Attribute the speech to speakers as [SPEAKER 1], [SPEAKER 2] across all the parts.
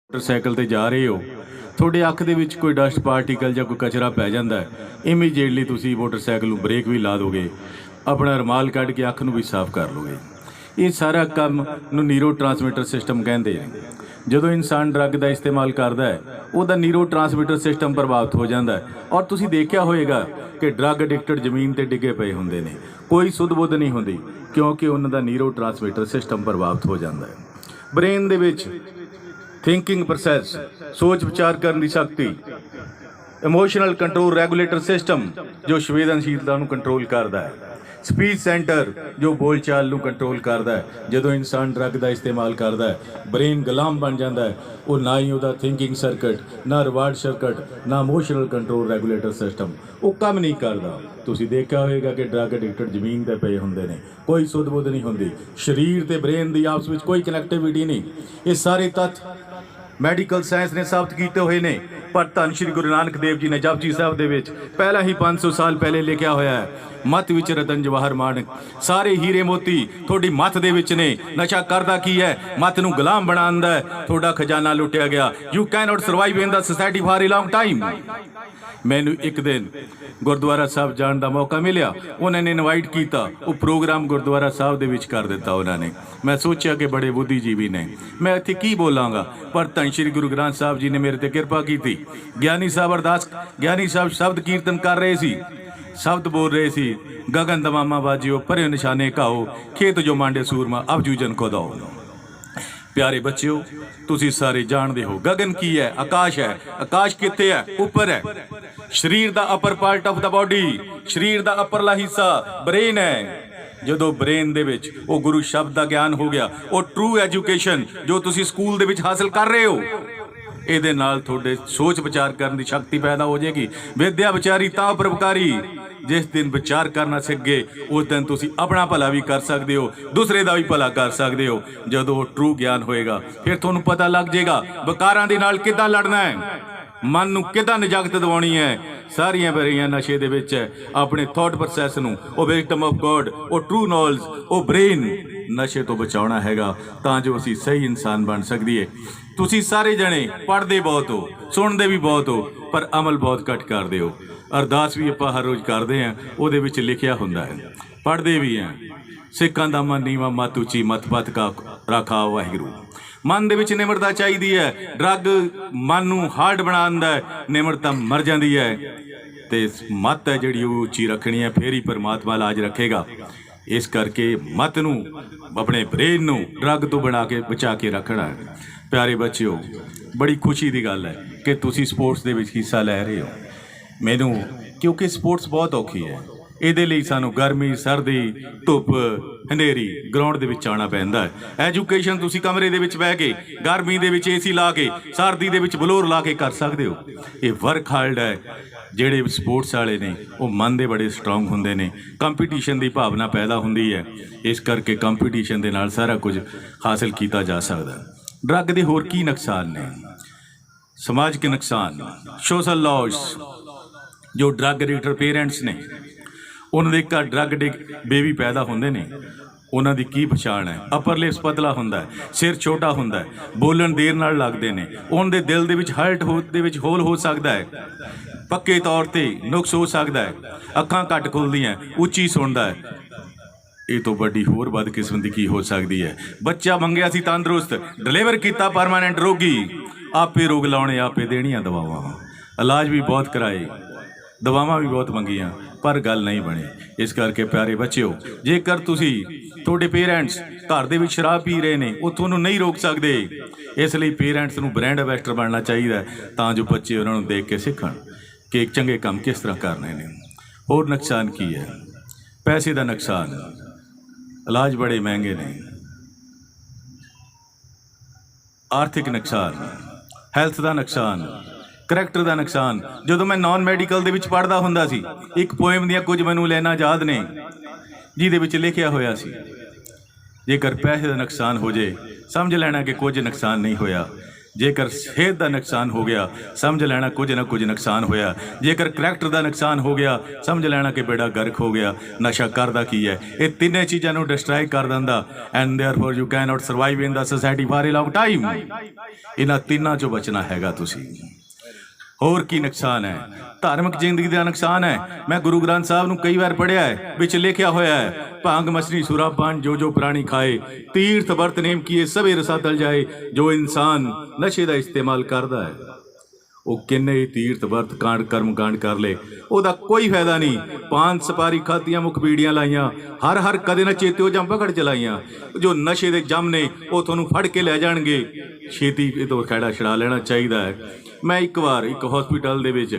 [SPEAKER 1] Motorcycle ते जा रहे हो, ਤੁਹਾਡੇ ਅੱਖ ਦੇ ਵਿੱਚ ਕੋਈ ਡਸਟ ਪਾਰਟੀਕਲ ਜਾਂ ਕੋਈ ਕਚਰਾ ਪੈ ਜਾਂਦਾ ਹੈ, ਇਮੀਡੀਏਟਲੀ ਤੁਸੀਂ ਮੋਟਰਸਾਈਕਲ ਨੂੰ ਬ੍ਰੇਕ ਵੀ ਲਾ ਦੋਗੇ, ਆਪਣਾ ਰੁਮਾਲ ਕੱਢ ਕੇ ਅੱਖ ਨੂੰ ਵੀ ਸਾਫ਼ ਕਰ ਲੋਗੇ। ਇਹ ਸਾਰਾ ਕੰਮ ਨੂੰ ਨਿਊਰੋ ਟਰਾਂਸਮਿਟਰ ਸਿਸਟਮ ਕਹਿੰਦੇ ਨੇ। ਜਦੋਂ ਇਨਸਾਨ ਡਰੱਗ ਦਾ ਇਸਤੇਮਾਲ ਕਰਦਾ ਹੈ, ਉਹਦਾ ਨਿਊਰੋ ਟਰਾਂਸਮਿਟਰ ਸਿਸਟਮ ਪ੍ਰਭਾਵਿਤ ਹੋ ਜਾਂਦਾ ਹੈ। ਔਰ ਤੁਸੀਂ ਦੇਖਿਆ ਹੋਏਗਾ ਕਿ ਡਰੱਗ ਐਡਿਕਟਡ ਜ਼ਮੀਨ 'ਤੇ ਡਿੱਗੇ ਪਏ ਹੁੰਦੇ ਨੇ, ਕੋਈ ਸੁੱਧ ਬੁੱਧ ਨਹੀਂ ਹੁੰਦੀ, ਕਿਉਂਕਿ ਉਹਨਾਂ ਦਾ ਨਿਊਰੋ ਟਰਾਂਸਮਿਟਰ ਸਿਸਟਮ ਪ੍ਰਭਾਵਿਤ ਹੋ ਜਾਂਦਾ ਹੈ। ਬ੍ਰੇਨ ਦੇ ਵਿੱਚ थिंकिंग प्रोसैस, सोच विचार करने की शक्ति, इमोशनल कंट्रोल रेगूलेटर सिस्टम जो संवेदनशीलता को कंट्रोल करता है, स्पीच सेंटर जो बोलचाल को कंट्रोल करता है। जो इंसान ड्रग का इस्तेमाल करता है, ब्रेन गुलाम बन जाता है। वो ना ही वह थिंकिंग सर्किट, ना रिवार्ड सर्किट, ना इमोशनल कंट्रोल रेगूलेटर सिस्टम वो काम नहीं करता। तुसीं देखा होगा कि ड्रग एडिक्टेड जमीन ते पे होंदे ने, कोई सुध बुध नहीं होंदी, शरीर ते ब्रेन की आपस में कोई कनैक्टिविटी नहीं। ये सारे तत्थ मैडिकल साइंस ने साबित किए हुए ने, पर धन श्री गुरु नानक देव जी ने जपजी साहब दे विच पहला ही 500 साल पहले लिखा होया है, मत विच रतन जवाहर माणक, सारे हीरे मोती थोड़ी मत दे विच ने। नशा करदा की है, मत नूं गुलाम बनांदा है, थोड़ा खजाना लुटिया गया। You can not survive in the society for a long time. मैनू एक दिन गुरुद्वारा साहब जाने का मौका मिलिया, उन्होंने इनवाइट किया, वो प्रोग्राम गुरुद्वारा साहब दे विच कर दिता उन्होंने। मैं सोचा कि बड़े बुद्धिजीवी ने, मैं इत्थे की बोलांगा, पर धन श्री गुरु ग्रंथ साहब जी ने मेरे ते कृपा की थी। ज्ञानी साहब अरदास, ज्ञानी साहब शब्द कीर्तन कर रहे सी, शब्द बोल रहे सी, गगन दमामा बाजियो परे निशाने घाओ, खेत जो मांडे सूरमा अब जूजन को दो। प्यारे बच्चों, तुसी सारे जानते हो गगन की है, आकाश है। आकाश कित्थे है? ऊपर है। शरीर दा upper part of the body, शरीर दा अपरला हिस्सा ब्रेन है। ਜਦੋਂ ਬ੍ਰੇਨ ਦੇ ਵਿੱਚ ਉਹ ਗੁਰੂ ਸ਼ਬਦ ਦਾ ਗਿਆਨ ਹੋ ਗਿਆ, ਉਹ ਟਰੂ ਐਜੂਕੇਸ਼ਨ ਜੋ ਤੁਸੀਂ ਸਕੂਲ ਦੇ ਵਿੱਚ ਹਾਸਲ ਕਰ ਰਹੇ ਹੋ, ਇਹਦੇ ਨਾਲ ਤੁਹਾਡੇ ਸੋਚ ਵਿਚਾਰ ਕਰਨ ਦੀ ਸ਼ਕਤੀ ਪੈਦਾ ਹੋ ਜਾਏਗੀ। ਵਿਦਿਆ ਵਿਚਾਰੀ ਤਾਂ ਪਰਉਪਕਾਰੀ, ਜਿਸ ਦਿਨ ਵਿਚਾਰ ਕਰਨਾ ਸਿੱਖ ਗਏ ਉਸ ਦਿਨ ਤੁਸੀਂ ਆਪਣਾ ਭਲਾ ਵੀ ਕਰ ਸਕਦੇ ਹੋ, ਦੂਸਰੇ ਦਾ ਵੀ ਭਲਾ ਕਰ ਸਕਦੇ ਹੋ। ਜਦੋਂ ਉਹ ਟਰੂ ਗਿਆਨ ਹੋਏਗਾ, ਫਿਰ ਤੁਹਾਨੂੰ ਪਤਾ ਲੱਗ ਜਾਏਗਾ ਵਿਕਾਰਾਂ ਦੇ ਨਾਲ ਕਿੱਦਾਂ ਲੜਨਾ ਹੈ, मन नूं किदां निजागत दिवाउणी है। सारियां बेरियां नशे दे विच है। अपने थॉट प्रोसैस नूं, ओ विजडम ऑफ गॉड, ओ ट्रू नॉलेज, ओ ब्रेन नशे तो बचाउणा हैगा, तां जो असीं सही इंसान बन सकीए। तुसीं सारे जणे पढ़दे बहुत हो, सुणदे भी बहुत हो, पर अमल बहुत घट करदे हो। अरदास भी आपां हर रोज़ करदे हां, उहदे विच लिखिया हुंदा है, पढ़दे भी हां, सिखां दा मन नीवां मत उची मत पत का राखा वाहिगुरू। मन दे विच निमरता चाहिदी है। ड्रग मन नूं हार्ड बनांदा है, निमरता मर जाती है। तो मत है जिहड़ी उची रखनी है, फिर ही परमात्मा लाज रखेगा। इस करके मत नूं, अपने ब्रेन नूं ड्रग तो बना के बचा के रखना है। प्यारे बच्चों, बड़ी खुशी की गल है कि तुसीं स्पोर्ट्स दे विच हिस्सा लै रहे हो। मैनूं क्योंकि स्पोर्ट्स बहुत औखी है, ਇਹਦੇ ਲਈ ਸਾਨੂੰ ਗਰਮੀ ਸਰਦੀ ਧੁੱਪ ਹਨੇਰੀ ਗਰਾਊਂਡ ਦੇ ਵਿੱਚ ਆਉਣਾ ਪੈਂਦਾ ਹੈ। ਐਜੂਕੇਸ਼ਨ ਤੁਸੀਂ ਕਮਰੇ ਦੇ ਵਿੱਚ ਬਹਿ ਕੇ ਗਰਮੀ ਦੇ ਵਿੱਚ ਏਸੀ ਲਾ ਕੇ ਸਰਦੀ ਦੇ ਵਿੱਚ ਬਲੋਰ ਲਾ ਕੇ ਕਰ ਸਕਦੇ ਹੋ। ਇਹ ਵਰਕ ਹਾਰਡ ਹੈ। ਜਿਹੜੇ ਸਪੋਰਟਸ ਵਾਲੇ ਨੇ ਉਹ ਮਨ ਦੇ ਬੜੇ ਸਟਰੋਂਗ ਹੁੰਦੇ ਨੇ, ਕੰਪੀਟੀਸ਼ਨ ਦੀ ਭਾਵਨਾ ਪੈਦਾ ਹੁੰਦੀ ਹੈ। ਇਸ ਕਰਕੇ ਕੰਪੀਟੀਸ਼ਨ ਦੇ ਨਾਲ ਸਾਰਾ ਕੁਝ ਹਾਸਲ ਕੀਤਾ ਜਾ ਸਕਦਾ। ਡਰੱਗ ਦੇ ਹੋਰ ਕੀ ਨੁਕਸਾਨ ਨੇ? ਸਮਾਜਿਕ ਨੁਕਸਾਨ, ਸੋਸ਼ਲ ਲੌਸ। ਜੋ ਡਰੱਗ ਐਡਿਕਟਡ ਪੇਰੈਂਟਸ ਨੇ, ਉਹਨਾਂ ਦੇ ਘਰ ਡਰੱਗ ਬੇਬੀ ਪੈਦਾ ਹੁੰਦੇ ਨੇ, ਉਹਨਾਂ ਦੀ ਕੀ ਪਛਾਣ ਹੈ? ਅਪਰ ਲਿਪਸ ਪਤਲਾ ਹੁੰਦਾ ਹੈ, ਸਿਰ ਛੋਟਾ ਹੁੰਦਾ ਹੈ, ਬੋਲਣ ਦੇਰ ਨਾਲ ਲੱਗਦੇ ਨੇ, ਉਹਨਾਂ ਦੇ ਦਿਲ ਦੇ ਵਿੱਚ ਹਰਟ ਦੇ ਵਿੱਚ ਹੋਲ ਹੋ ਸਕਦਾ ਹੈ, ਪੱਕੇ ਤੌਰ 'ਤੇ ਨੁਕਸ ਹੋ ਸਕਦਾ ਹੈ, ਅੱਖਾਂ ਘੱਟ ਖੁੱਲ੍ਹਦੀਆਂ, ਉੱਚੀ ਸੁਣਦਾ ਹੈ। ਇਹ ਤੋਂ ਵੱਡੀ ਹੋਰ ਬਦਕਿਸਮਤੀ ਕੀ ਹੋ ਸਕਦੀ ਹੈ? ਬੱਚਾ ਮੰਗਿਆ ਸੀ ਤੰਦਰੁਸਤ, ਡਿਲੀਵਰ ਕੀਤਾ ਪਰਮਾਨੈਂਟ ਰੋਗੀ। ਆਪੇ ਰੋਗ ਲਾਉਣੇ, ਆਪੇ ਦੇਣੀਆਂ ਦਵਾਵਾਂ, ਇਲਾਜ ਵੀ ਬਹੁਤ ਕਰਾਏ, ਦਵਾਵਾਂ ਵੀ ਬਹੁਤ ਮੰਗੀਆਂ, पर गल नहीं बनी। इस करके प्यारे बच्चों, जेकर तुसी थोड़े पेरेंट्स घर दे विच शराब पी रहे हैं, वो तुहानूं नहीं रोक सकते। इसलिए पेरेंट्स नूं ब्रांड एंबेसडर बनना चाहिए, तां जो बच्चे उन्होंने देख के सीखण कि चंगे काम किस तरह करने ने। होर नुकसान की है? पैसे का नुकसान, इलाज बड़े महंगे ने। आर्थिक नुकसान, हैल्थ का नुकसान, करैक्टर का नुकसान। जो मैं नॉन मैडिकल दे विच पढ़दा हुंदा सी, एक पोएम दियां कुछ मैनूं लाइनां याद ने, जिहदे विच लिखिया होया सी, जेकर पैसे का नुकसान हो जाए समझ लेना कि कुछ नुकसान नहीं होया, जेकर सेहत का नुकसान हो गया समझ लेना कुछ ना कुछ नुकसान होया, जेकर करैक्टर का नुकसान हो गया समझ लेना कि बेड़ा गर्क हो गया। नशा करदा की है, ये तीनों चीज़ों को डिस्ट्रॉय कर दिंदा and therefore you can not survive in the society for a long time. इन्हां तिन्नां चों बचना हैगा तुसीं। होर की नुकसान है? धार्मिक जिंदगी का नुकसान है। मैं गुरु ग्रंथ साहब नूं कई बार पढ़िया है, विच लिखिया होया है, भांग मछली सुरापान जो जो प्राणी खाए, तीर्थ वर्त नेम किए सभी रसा तल जाए। जो इंसान नशे का इस्तेमाल करता है वो किन्ने ही तीर्थ वर्त कांड कर्म कांड कर ले, ਉਹਦਾ कोई फायदा नहीं। पान सपारी खादियां मुख बीड़ियां लाइयां, हर हर कदे ना चेते जां पकड़ चलाइयां। जो नशे के जम ने वो तुहानूं फड़ के लै जाणगे, छेती ये तो खैड़ा छड़ा लेना चाहिए है। मैं एक बार एक हॉस्पिटल दे विच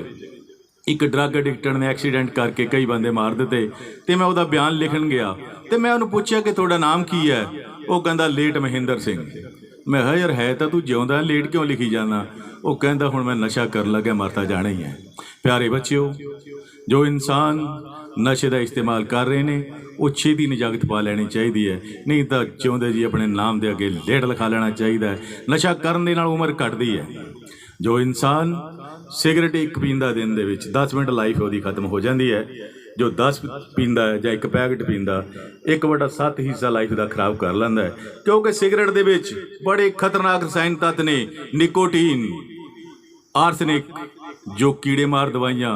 [SPEAKER 1] एक ड्रग एडिक्टर ने एक्सीडेंट करके कई बंदे मार दिते ते मैं उसदा बयान लिखण गया ते मैं उन्होंने पूछा कि तुहाडा नाम की है? वो कहंदा लेट महेंद्र सिंह। मैं कहा यार है तो तू जिउंदा, लेट क्यों लिखी जाना? वो कहंदा हुण मैं नशा कर लग्या, मरता जाना ही है। प्यारे बच्चों, जो इंसान नशे का इस्तेमाल कर रहे हैं वो छेती निजागत पा लैनी चाहिए है, नहीं तो जिउंदे जी अपने नाम के अगे लेट लिखा लेना चाहिए है। नशा करने नाल उम्र घटदी है। जो इंसान सिगरेट एक पींदा दिन दे विच 10 मिनट लाइफ वो खत्म हो जाती है। जो 10 पींदा है या एक पैकेट पींदा 1/7 हिस्सा लाइफ का खराब कर लेंदा है, क्योंकि सिगरेट दे विच बड़े खतरनाक रसायन तत्त ने, निकोटीन, आर्सनिक, जो कीड़े मार दवाइयां,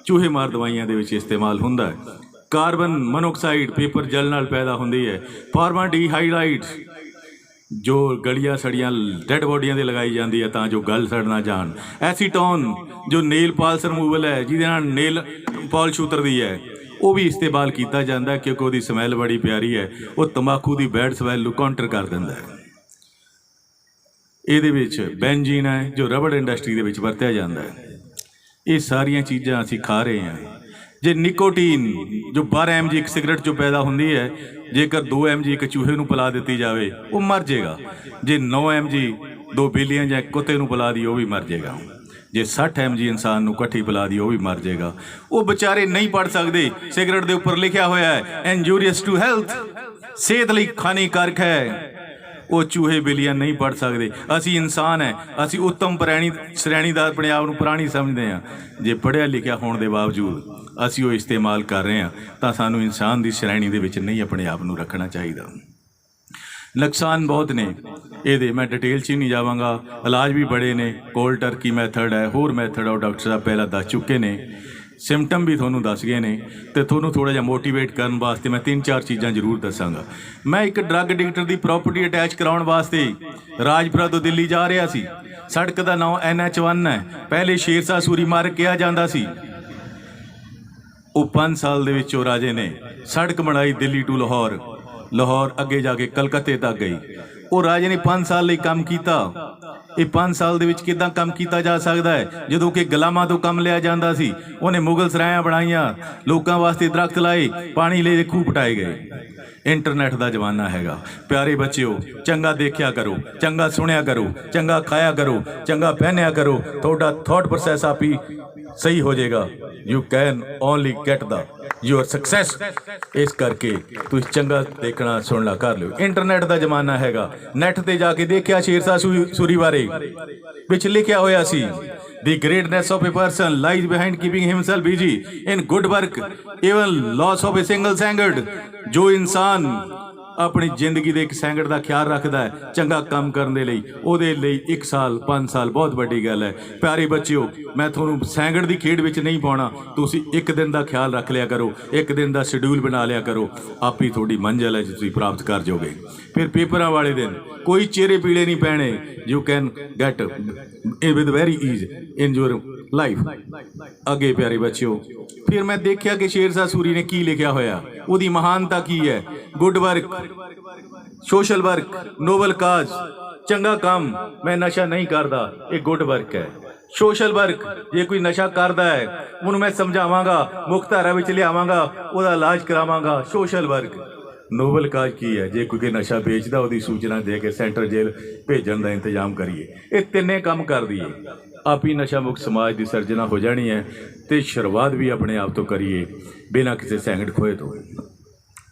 [SPEAKER 1] चूहे मार दवाइयां दे विच इस्तेमाल हुंदा है। कार्बन मोनोऑक्साइड पेपर जल नाल पैदा हुंदी है। फॉर्माल्डिहाइड जो गलियां सड़ियां डैड बॉडियां दे लगाई जाती है तां जो गल सड़ ना जान। एसीटोन जो नेल पॉलिश रिमूवल है, जिहदे नाल नेल पॉलिश उतरदी है, वो भी इस्तेमाल किया जाता है क्योंकि उसकी समैल बड़ी प्यारी है। वो तंबाकू की बैड समैल नूं काउंटर कर दिंदा है। ਇਹਦੇ ਵਿੱਚ ਬੈਂजीन है जो रबड़ इंडस्ट्री ਦੇ ਵਿੱਚ ਵਰਤਿਆ ਜਾਂਦਾ है। ये सारिया चीज़ां असीं खा रहे हैं। जे निकोटीन जो 12 mg एक सिगरेट जो पैदा होंदी है, जेकर 2 mg एक चूहे नूं पिला दित्ती जाए वो मर जाएगा। जे 9 mg 2 बिल्लियां या कुत्ते नूं पिला दी वो भी मर जाएगा। जे 60 mg इंसान नूं इकट्ठी पिला दी वो भी मर जाएगा। वो बेचारे नहीं पढ़ सकते, सिगरेट के उपर लिखा होया है इंजूरियस टू हैल्थ, सेहत लई हानिकारक है। वो चूहे बिल्लियां नहीं पढ़ सकते। असी इंसान है, असी उत्तम श्रेणी का अपने आप को प्राणी समझते हैं। जे पढ़िया लिखिया होने के बावजूद असी वो इस्तेमाल कर रहे हैं तो सानू इंसान की श्रेणी के विच नहीं अपने आप को रखना चाहिए। नुकसान बहुत ने ये, मैं डिटेल च नहीं जावांगा। इलाज भी बड़े ने, कोल्ड टर्की मैथड है, होर मैथड है, डॉक्टर साहब पहला दस चुके ने। सिम्पटम भी थोनों दस गए ने, तो थोनों थोड़ा जिहा मोटिवेट करने वास्ते मैं 3-4 चीज़ां जरूर दसांगा। मैं एक ड्रग एडिक्टर की प्रॉपर्टी अटैच कराने वास्ते राजपुरा तो दिल्ली जा रहा सी। सड़क का नाम NH1 है। पहले शेरशाह सूरी मार्ग कहा जाता सी। वो 5 साल दे विच राजे ने सड़क बनाई दिल्ली टू लाहौर, लाहौर अगे जाके कलकत्ते तक गई। वो राजे ने 5 साल लई काम किया। ये 5 साल दे विच किदां काम किया जा सकता है जदों कि गुलामां तो काम लिया जाता सी। उन्हें मुगल सरायां बनाईयां, लोगों वास्ते दरख्त लाए, पानी ले खूह पटाए गए। इंटरनेट का जमाना हैगा। प्यारे बच्चों, चंगा देखिया करो, चंगा सुनिया करो, चंगा खाया करो, चंगा पहनिया करो, थोड़ा थॉट प्रोसैस आप ही सही हो जाएगा। You can only get the your success. इस करके तुम चंगा देखना सुनना कर लो। इंटरनेट का जमाना हैगा। नैट ते जाके देखिया शेरशाह सूरी बारे विच लिखिया होया सी, the greatness of a person lies behind keeping himself busy in good work even loss of a single second. जो इंसान अपनी जिंदगी के एक सैंगड़ का ख्याल रखता है चंगा काम करने लई, ਉਹਦੇ ਲਈ 1 साल 5 साल बहुत बड़ी गल है। प्यारे बच्चों, मैं थोनों सैंगड़ की खेड विच नहीं पाउणा। तुसीं एक दिन का ख्याल रख लिया करो, एक दिन का शेड्यूल बना लिया करो, आप ही थोड़ी मंजिल है जो तुसीं प्राप्त कर जाओगे। फिर पेपरां वाले दिन कोई चेहरे पीड़े नहीं पैने। You can get with very ease in your life. अगे प्यारे बच्चों, फिर मैं देखा कि शेरशाह सूरी ने की लिखा होया, उसकी महानता की है। Good work, social work, noble cause, चंगा काम। मैं नशा नहीं करता, ये गुड वर्क है। सोशल वर्क, जे कोई नशा करता है उन्होंने मैं समझावांगा, मुख्य धारा विच लियावांगा, उसका इलाज करावांगा। Social work. नोबल काज की है, जे कोई नशा बेचता उसकी सूचना दे के सेंट्रल जेल भेजन का इंतजाम करिए। ये तिन्ने काम कर दिए, आप ही नशा मुक्त समाज की सर्जना हो जानी है। तो शुरुआत भी अपने आप तो करिए बिना किसी सैंगड़ खोए तो।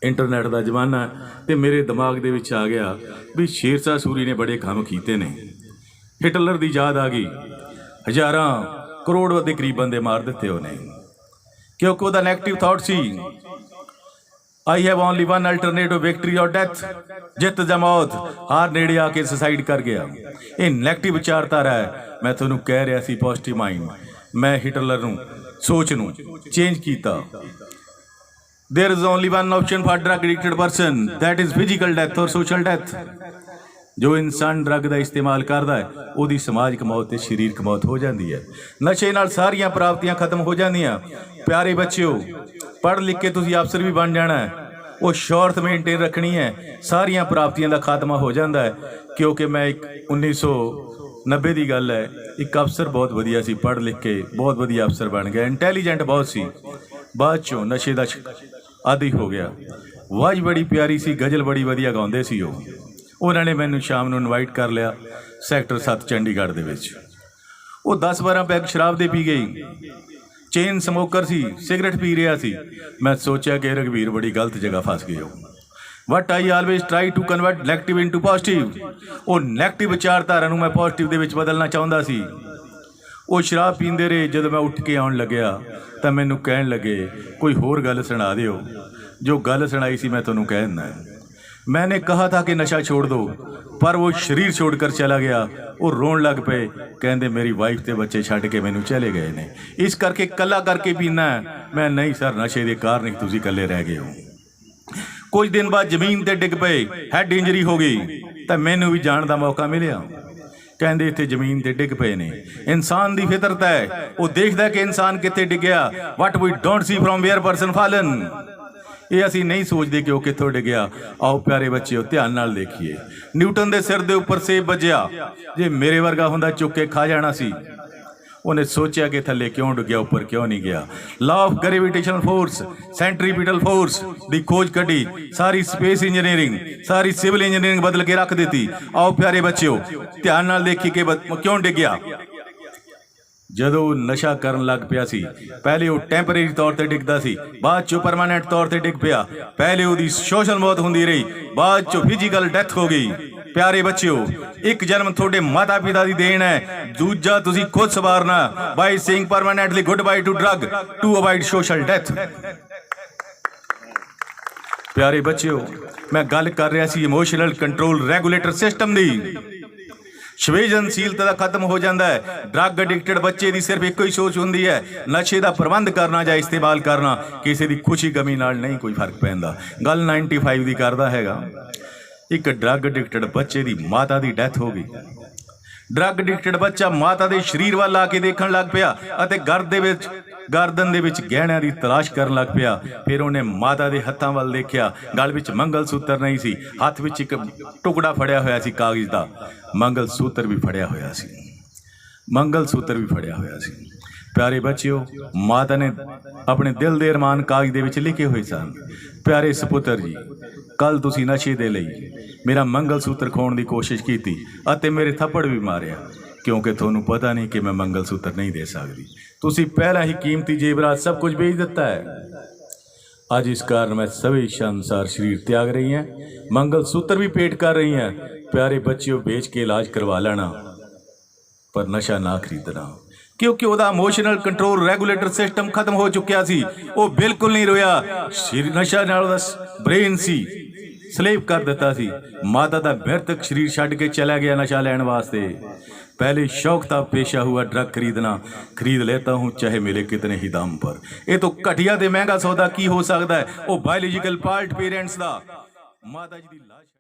[SPEAKER 1] इंटरनेट का जमाना तो मेरे दिमाग दे विच आ गया भी शेरशाह सूरी ने बड़े काम किए ने। हिटलर की याद आ गई, हज़ारां करोड़ के करीब बंदे मार दिते उन्हें, क्योंकि वह नैगेटिव थॉट सी, I have only one alternative, victory और डेथ, जित या मौत। हार नेड़े आके सुसाइड कर गया। ये नैगेटिव विचारधारा है। मैं थोनू कह रहा सी पॉजिटिव माइंड, मैं हिटलर नू सोच नू चेंज किया। There is only one option for drug addicted person, that is physical death और सोशल डेथ। जो इंसान ड्रग का इस्तेमाल करता है वो समाजिक मौत ते शरीरक मौत हो जाती है। नशे नाल सारियां प्राप्तियां खत्म हो जांदियां। प्यारे बच्चों, पढ़ लिख के तुसीं अफसर भी बन जाना है, वो शौहरत मेनटेन रखनी है, सारियां प्राप्तियां का खात्मा हो जाता है। क्योंकि मैं एक 1990 की गल है, एक अफसर बहुत वधिया सी, पढ़ लिख के बहुत वधिया अफसर बन गया, इंटैलीजेंट बहुत सी, बाद चों नशे का आदि हो गया। आवाज़ बड़ी प्यारी सी, गज़ल बड़ी वधिया गाउंदे सी। उन्होंने मैनू शाम को इनवाइट कर लिया सैक्टर 7 चंडीगढ़ दे विच। वो 10-12 पैग शराब दे पी गई, चेन समोकर सी, सिगरेट पी रहा सी। मैं सोचा कि रघबीर बड़ी गलत जगह फस गए हो। What I always try to convert negative into positive. वो नैगेटिव विचारधारा मैं पॉजिटिव दे विच बदलना चाहता सी। वो शराब पींदे रहे। जब मैं उठ के आउण लग्या तो मैनू कहण लगे कोई होर गल सुना दिओ। जो गल सुनाई सी मैं तुहानूं कह दिंदा। मैंने कहा था कि नशा छोड़ दो, पर वो शरीर छोड़कर चला गया। वो रोन लग पे, कहते मेरी वाइफ ते बच्चे छड्ड के मैनू चले गए ने, इस करके कला करके पीना है। मैं नहीं सर, नशे के कारण ही तुसीं कल्ले रह गए हो। कुछ दिन बाद जमीन ते डिग पे, हैड इंजरी हो गई, तो मैनू भी जाण का मौका मिलिया। कहते इत्थे जमीन ते डिग पे ने। इंसान की फितरत है, वो देखता कि इंसान कित्थे डिगया। What we don't see from where person fallen, ये असी नहीं सोचते कि वह कितों डिगया। आओ प्यारे बच्चे ध्यान नाल देखिए। न्यूटन के सिर के उपर सेब बजया, जे मेरे वर्गा होंदा चुक के खा जाना सी। उन्हें सोचा कि थले क्यों डिगया, उपर क्यों नहीं गया। Law of gravitational force, centripetal force की खोज कढ़ी। सारी स्पेस इंजीनियरिंग, सारी सिविल इंजीनियरिंग बदल के रख दी। आओ प्यारे बच्चों ध्यान नाल देखिए कि क्यों डिगया। जदों नशा करन लग पिया सी, पहले वो टैंपरेरी तौर पर डिगदा सी, बाद चो परमानेंट तौर पर डिग पिया। पहले वो सोशल मौत होंदी रही, बाद चो फिजिकल डेथ हो गई। प्यारे बच्चों, एक जन्म थोड़े माता पिता की देन है, दूजा तुसी खुद सवारना। By saying permanently good bye to drug to avoid social death. प्यारे बच्चों, मैं गल कर रहा सी इमोशनल कंट्रोल रेगुलेटर सिस्टम की। संवेदनशीलता का खत्म हो जाता है। ड्रग एडिक्टेड बच्चे की सिर्फ एक ही सोच होंगी है, नशे का प्रबंध करना या इस्तेमाल करना। किसी की खुशी गमी नाल नहीं कोई फर्क पैंदा। गल 95 की करदा हैगा। एक ड्रग एडिक्टेड बच्चे की माता की डैथ हो गई। ड्रग एडिक्टेड बच्चा माता के शरीर वाल आके देखण लग पिया, गर्दन दे विच गहणियां की तलाश करन लग पिया। फिर उन्हें माता के हत्थां वाल देखिया, गल विच मंगल सूत्र नहीं सी, हत्थ विच एक टुकड़ा फड़िया होया सी कागज़ का। मंगल सूत्र भी फड़िया होया सी, मंगल सूत्र भी फड़िया होया सी। प्यारे बच्चों, माता ने अपने दिल दे अरमान कागज़ दे विच लिखे हुए सन। प्यारे सपुत्र जी, कल तुसी नशे दे लई मेरा मंगल सूत्र खोण की कोशिश की अते मेरे थप्पड़ भी मारिया, क्योंकि थोनू पता नहीं कि मैं मंगल सूत्र नहीं दे सकती। तुसी पहला ही कीमती जेवरात सब कुछ बेच दिता है। आज इस कारण मैं सभी इच्छा अनुसार शरीर त्याग रही हैं, मंगल सूत्र भी पेट कर रही हैं। प्यारे बच्चों, बेच के इलाज करवा लेना, पर नशा ना खरीदना, क्योंकि वह इमोशनल कंट्रोल रेगुलेटर सिस्टम खत्म हो चुकिया सी। वो बिल्कुल नहीं रोया। नशा नाल ब्रेन सी स्लेव कर दिता सी। माता का मृतक शरीर छड्ड के चला गया नशा लैण वास्ते। पहले शौक था, पेशा हुआ ड्रग खरीदना। खरीद लेता हूँ चाहे मिले कितने ही दाम पर। ये तो घटिया ते महंगा सौदा की हो सकता है। वो बायोलॉजिकल पार्ट पेरेंट्स का माता जी की लाश